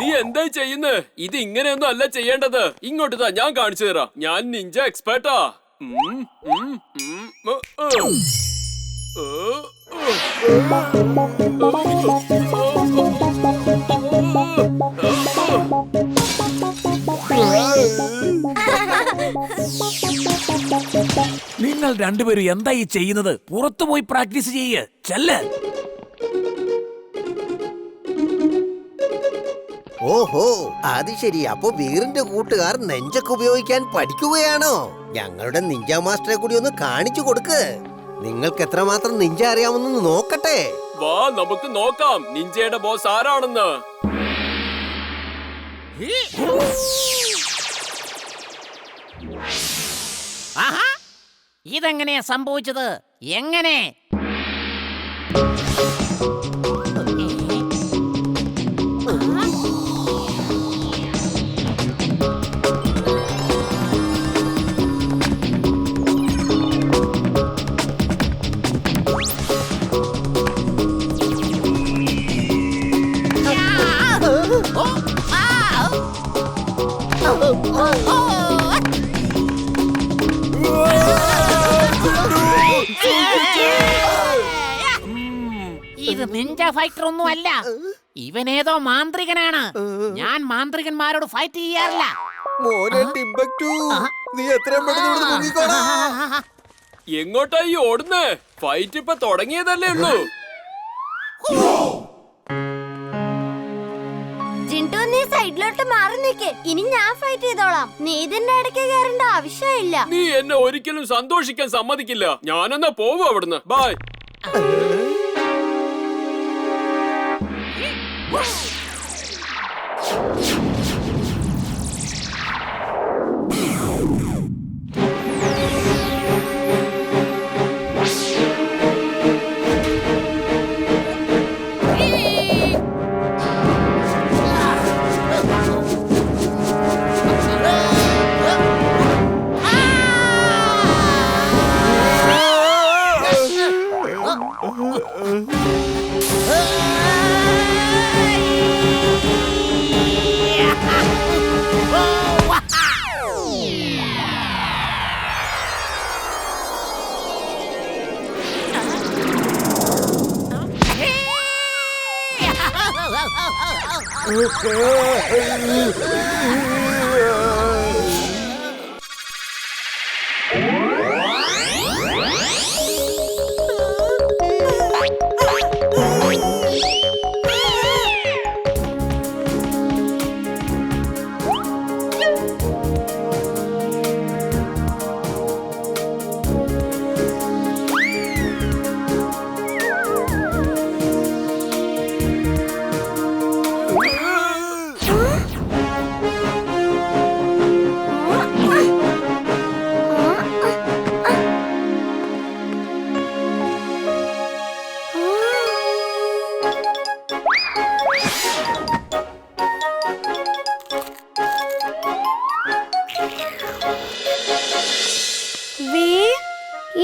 നീ എന്താ ചെയ്യുന്നത്? ഇത് ഇങ്ങനെയൊന്നും അല്ല ചെയ്യേണ്ടത്. ഇങ്ങോട്ട് താ, ഞാൻ കാണിച്ചു തരാം. ഞാൻ നിഞ്ച എക്സ്പേർട്ടാ. നിങ്ങൾ രണ്ടുപേരും എന്താ ഈ ചെയ്യുന്നത്? പുറത്തു പോയി പ്രാക്ടീസ് ചെയ്യ്. ചെല്ല്. ഓഹോ, അത് ശരി. അപ്പൊ വീറിന്റെ കൂട്ടുകാർ നെഞ്ചൊക്കെ ഉപയോഗിക്കാൻ പഠിക്കുകയാണോ? ഞങ്ങളുടെ നിഞ്ച മാസ്റ്ററെ കൂടി ഒന്ന് കാണിച്ചു കൊടുക്ക്. നിങ്ങൾക്ക് എത്രമാത്രം നിഞ്ച അറിയാമെന്ന് നോക്കട്ടെ. വാ, നമുക്ക് നോക്കാം നിഞ്ചയുടെ ബോസ് ആരാണെന്ന്. ആഹാ, ഇതെങ്ങനെയാ സംഭവിച്ചത്? എങ്ങനെ? ഇത് നിഞ്ച ഫൈറ്റർ ഒന്നും അല്ല. ഇവനേതോ മാന്ത്രികനാണ്. ഞാൻ മാന്ത്രികന്മാരോട് ഫൈറ്റ് ചെയ്യാറില്ല. നീ എത്രയും പെട്ടെന്ന് മുങ്ങിക്കോടാ. എങ്ങോട്ടായി ഓടുന്നേ? ഫൈറ്റ് ഇപ്പൊ തുടങ്ങിയതല്ലേ ഉള്ളൂ. ജിൻഡു, നീ സൈഡിലോട്ട് മാറി നിൽക്ക്. ഇനി ഞാൻ ഫൈറ്റ് ചെയ്തോളാം. നീ ഇതിന്റെ ഇടയ്ക്ക് കയറേണ്ട ആവശ്യമില്ല. നീ എന്നെ ഒരിക്കലും സന്തോഷിക്കാൻ സമ്മതിക്കില്ല. ഞാനെന്നാ പോവും അവിടുന്ന്. ബൈ.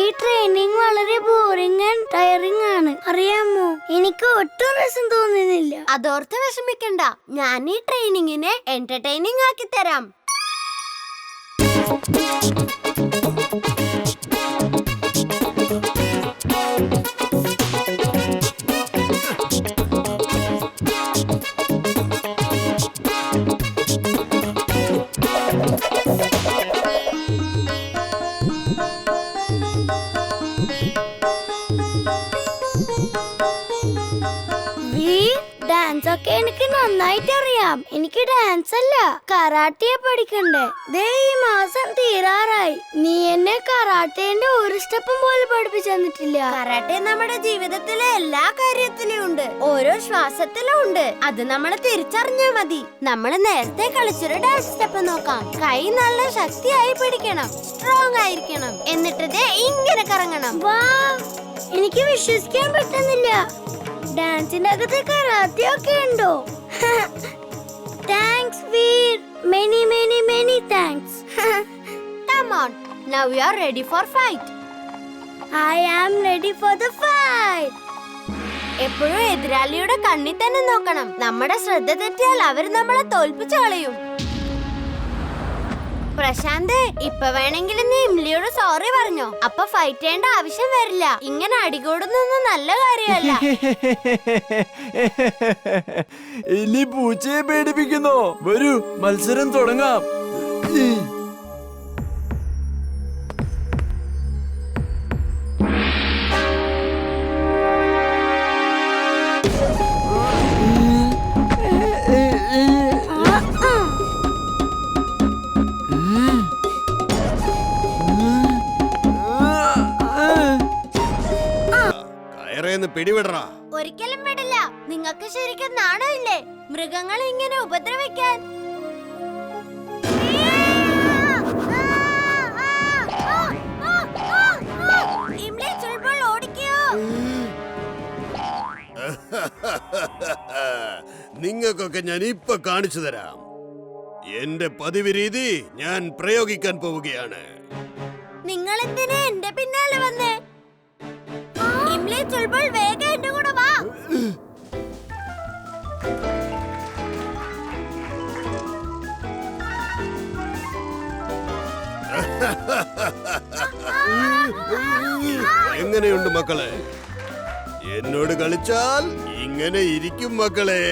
ഈ ട്രെയിനിങ് വളരെ ബോറിംഗ് ആൻഡ് ടയറിംഗ് ആണ്. അറിയാമോ, എനിക്ക് ഒട്ടും രസം തോന്നുന്നില്ല. അതോർത്ത് വിഷമിക്കണ്ട. ഞാൻ ഈ ട്രെയിനിങ്ങിനെ എന്റർടൈനിങ് ആക്കി തരാം. ഡാൻസ് ഒക്കെ എനിക്ക് നന്നായിട്ട് അറിയാം. എനിക്ക് ഡാൻസ് അല്ല, കരാട്ടെ പഠിക്കണ്ടേ. ദേ, ഈ മാസം തീരാറായി. നീ എന്നെ കരാട്ടേന്റെ ഒരു സ്റ്റെപ്പും പോലും പഠിപ്പിച്ചു തന്നിട്ടില്ല. കരാട്ടെ നമ്മുടെ ജീവിതത്തിലെ എല്ലാ കാര്യത്തിലും ഉണ്ട്, ഓരോ ശ്വാസത്തിലും ഉണ്ട്. അത് നമ്മൾ തിരിച്ചറിഞ്ഞാ മതി. നമ്മൾ നേരത്തെ കളിച്ചൊരു ഡാൻസ് സ്റ്റെപ്പ് നോക്കാം. കൈ നല്ല ശക്തിയായി പിടിക്കണം, സ്ട്രോങ് ആയിരിക്കണം. എന്നിട്ട് ദേ ഇങ്ങനെ കറങ്ങണം. എനിക്ക് വിശ്വസിക്കാൻ പറ്റുന്നില്ല. ഡാൻസിന്റെ അകത്ത് കരാട്ടെ ഒക്കെ ഉണ്ടോ? Thanks Veer, many many many thanks. Come on, now we are ready for fight. I am ready for the fight. എപ്പോഴും എതിരാളിയുടെ കണ്ണിൽ തന്നെ നോക്കണം. നമ്മുടെ ശ്രദ്ധ തെറ്റിയാൽ അവര് നമ്മളെ തോൽപ്പിച്ചു കളയും. പ്രശാന്ത്, ഇപ്പൊ വേണമെങ്കിലും നീ ഇംലിയോട് സോറി പറഞ്ഞോ. അപ്പൊ ഫൈറ്റ് ചെയ്യേണ്ട ആവശ്യം വരില്ല. ഇങ്ങനെ അടികൂടുന്നൊന്നും നല്ല കാര്യമല്ല. എലി പൂച്ചയെ പേടിപ്പിക്കുന്നോ? വരൂ, മത്സരം തുടങ്ങാം. പിടിവിടറാ. ഒരിക്കലും വിടില്ല. നിങ്ങൾക്ക് ശരിക്കും നാണമില്ലേ മൃഗങ്ങളെ ഇങ്ങനെ ഉപദ്രവിക്കാൻ? ഇംലി ചുൾബുൾ ഓടിക്കോ. നിങ്ങൾക്കൊക്കെ ഞാൻ ഇപ്പൊ കാണിച്ചു തരാം. എന്റെ പതിവ് രീതി ഞാൻ പ്രയോഗിക്കാൻ പോവുകയാണ്. നിങ്ങൾ എന്തിനാ എന്റെ പിന്നാലെ വന്നേ? ഇംലി ചുൾബുൾ വേഗം എന്റെ കൂടെ വാ. എങ്ങനെയുണ്ട് മക്കളെ? എന്നോട് കളിച്ചാൽ ഇങ്ങനെ ഇരിക്കും മക്കളെ.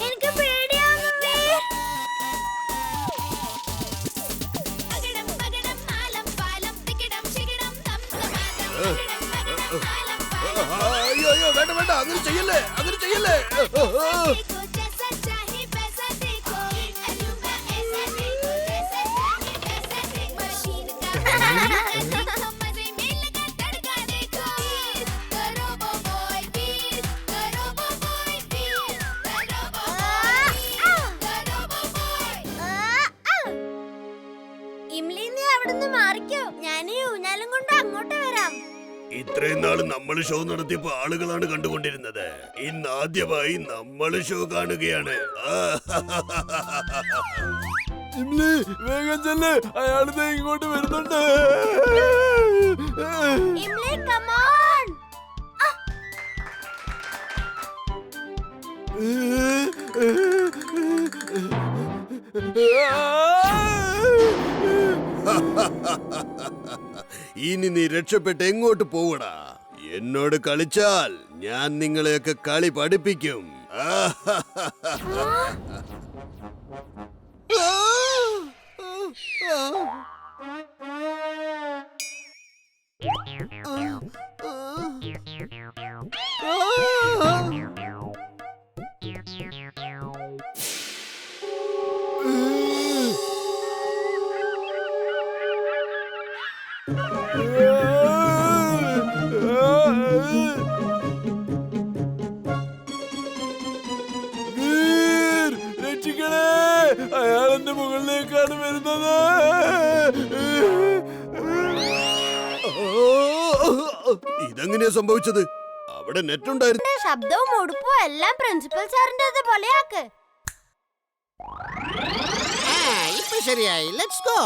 എനിക്ക് പേടിയാവുന്നു വീർ. അയ്യോ വേണ്ട വേണ്ട, അങ്ങനെ ചെയ്യല്ലേ, അങ്ങനെ ചെയ്യല്ലേ. ഇംലി, നീ അവിടുന്ന് മാറിക്കോ. ഞാൻ ഈ ഊഞ്ഞാലും കൊണ്ട് അങ്ങോട്ട് വരാം. ഇത്രയും നാള് നമ്മൾ ഷോ നടത്തിയപ്പോ ആളുകളാണ് കണ്ടുകൊണ്ടിരുന്നത്. ഇന്ന് ആദ്യമായി നമ്മൾ ഷോ കാണുകയാണ്. ഇംലി, വേഗം ചെല്ല്, അയാളിത് ഇങ്ങോട്ട് വരുന്നുണ്ട്. ഇംലി, come on. ഇനി നീ രക്ഷപ്പെട്ട് എങ്ങോട്ട് പോവടാ? എന്നോട് കളിച്ചാൽ ഞാൻ നിങ്ങളെയൊക്കെ കളി പഠിപ്പിക്കും. വീർ, രക്ഷിക്കണേ, അയാൾ എന്റെ മുകളിലേക്കാണ് വരുന്നത്. ഇതെങ്ങനെയാ സംഭവിച്ചത്? അവിടെ നെറ്റ് ഉണ്ടായിരുന്നു. ശബ്ദവും ഉടുപ്പും എല്ലാം പ്രിൻസിപ്പൽ സാറിന്റെ പോലെയാക്ക്. ഇപ്പൊ ശരിയായി. Let's go.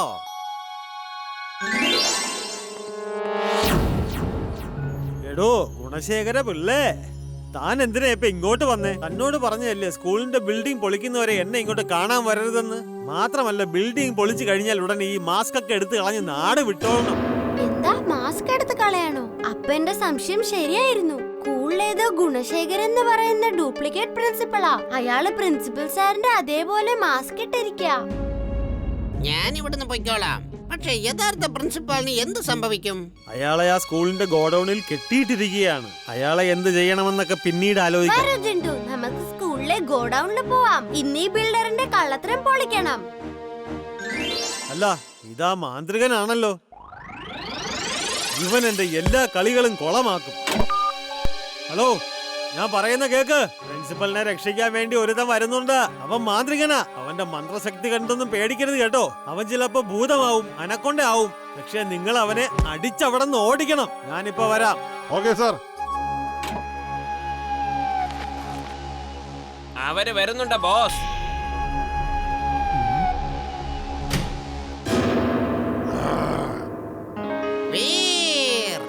എടോ ഗുണശേഖര പിള്ളേ, താൻ എന്തിനാ ഇപ്പൊ ഇങ്ങോട്ട് വന്നേ? തന്നോട് പറഞ്ഞതല്ലേ സ്കൂളിന്റെ ബിൽഡിംഗ് പൊളിക്കുന്നവരെ എന്നെ ഇങ്ങോട്ട് കാണാൻ വരരുതെന്ന്. മാത്രമല്ല, ബിൽഡിംഗ് പൊളിച്ചു കഴിഞ്ഞാൽ ഉടനെ ഈ മാസ്ക് ഒക്കെ എടുത്ത് കളഞ്ഞ് നാട് വിട്ടോളണം. എന്താ, മാസ്ക് എടുത്ത് കളയാണോ? അപ്പൊ എന്റെ സംശയം ശരിയായിരുന്നു. സ്കൂളിലേതോ ഗുണശേഖരൻ എന്ന് പറയുന്ന ഡ്യൂപ്ലിക്കേറ്റ് പ്രിൻസിപ്പളാ. അയാള് പ്രിൻസിപ്പൽ സാറിന്റെ അതേപോലെ മാസ്ക് ഇട്ടിരിക്ക. ഞാൻ ഇവിടുന്ന് പൊയ്ക്കോളാം. പക്ഷെ യഥാർത്ഥ പ്രിൻസിപ്പാളിന് എന്ത് സംഭവിക്കും? അയാളെ ആ സ്കൂളിന്റെ ഗോഡൌണിൽ കെട്ടിയിട്ടിരിക്കുകയാണ്. അയാളെ എന്ത് ചെയ്യണമെന്നൊക്കെ പിന്നീട് ആലോചിക്കാം. നമുക്ക് സ്കൂളിലെ ഗോഡൌണിൽ പോവാം. ഇന്നീ ബിൽഡറിന്റെ കള്ളത്തരം പൊളിക്കണം. അല്ല, ഇതാ മാന്ത്രികനാണല്ലോ. ഇവൻ എന്റെ എല്ലാ കളികളും കൊളമാക്കും. ഹലോ, ഞാൻ പറയുന്ന കേക്ക്. പ്രിൻസിപ്പലിനെ രക്ഷിക്കാൻ വേണ്ടി ഒരുത്തൻ വരുന്നുണ്ട്. അവൻ മാന്ത്രികനാ. അവന്റെ മന്ത്രശക്തി കണ്ടൊന്നും പേടിക്കരുത് കേട്ടോ. അവൻ ചിലപ്പോ ഭൂതമാവും, അനക്കൊണ്ട ആവും. പക്ഷെ നിങ്ങൾ അവനെ അടിച്ചവിടെ നിന്ന് ഓടിക്കണം. ഞാനിപ്പോ വരാം. Okay sir. അവര് വരുന്നുണ്ട് ബോസ്. വീർ,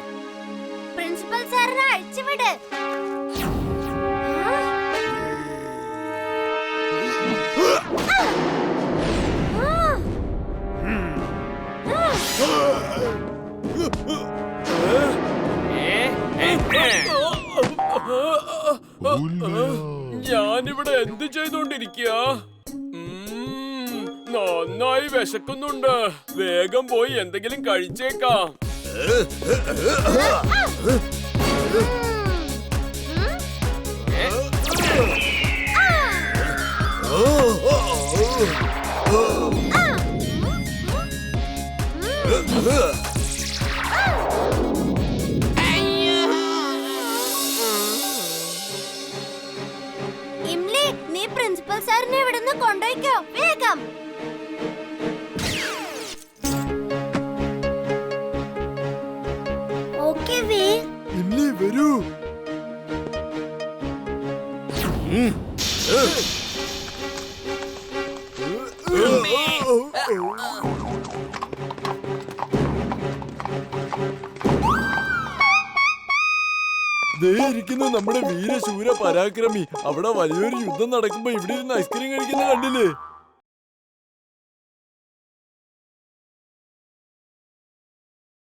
ഞാനിവിടെ എന്ത് ചെയ്തോണ്ടിരിക്കുക? നന്നായി വിശക്കുന്നുണ്ട്. വേഗം പോയി എന്തെങ്കിലും കഴിച്ചേക്കാം. ഇംലി, നീ പ്രിൻസിപ്പൽ സാറിനെ ഇവിടുന്ന് കൊണ്ടുപോയിക്കോ വേഗം. ഓക്കേ വീർ. ഇംലി വരൂ. ദേ ഇരിക്കുന്നു നമ്മുടെ വീരശൂര പരാക്രമി. അവിടെ വലിയൊരു യുദ്ധം നടക്കുമ്പോ ഇവിടെ ഇരുന്ന് ഐസ്ക്രീം കഴിക്കുന്ന കണ്ടില്ലേ?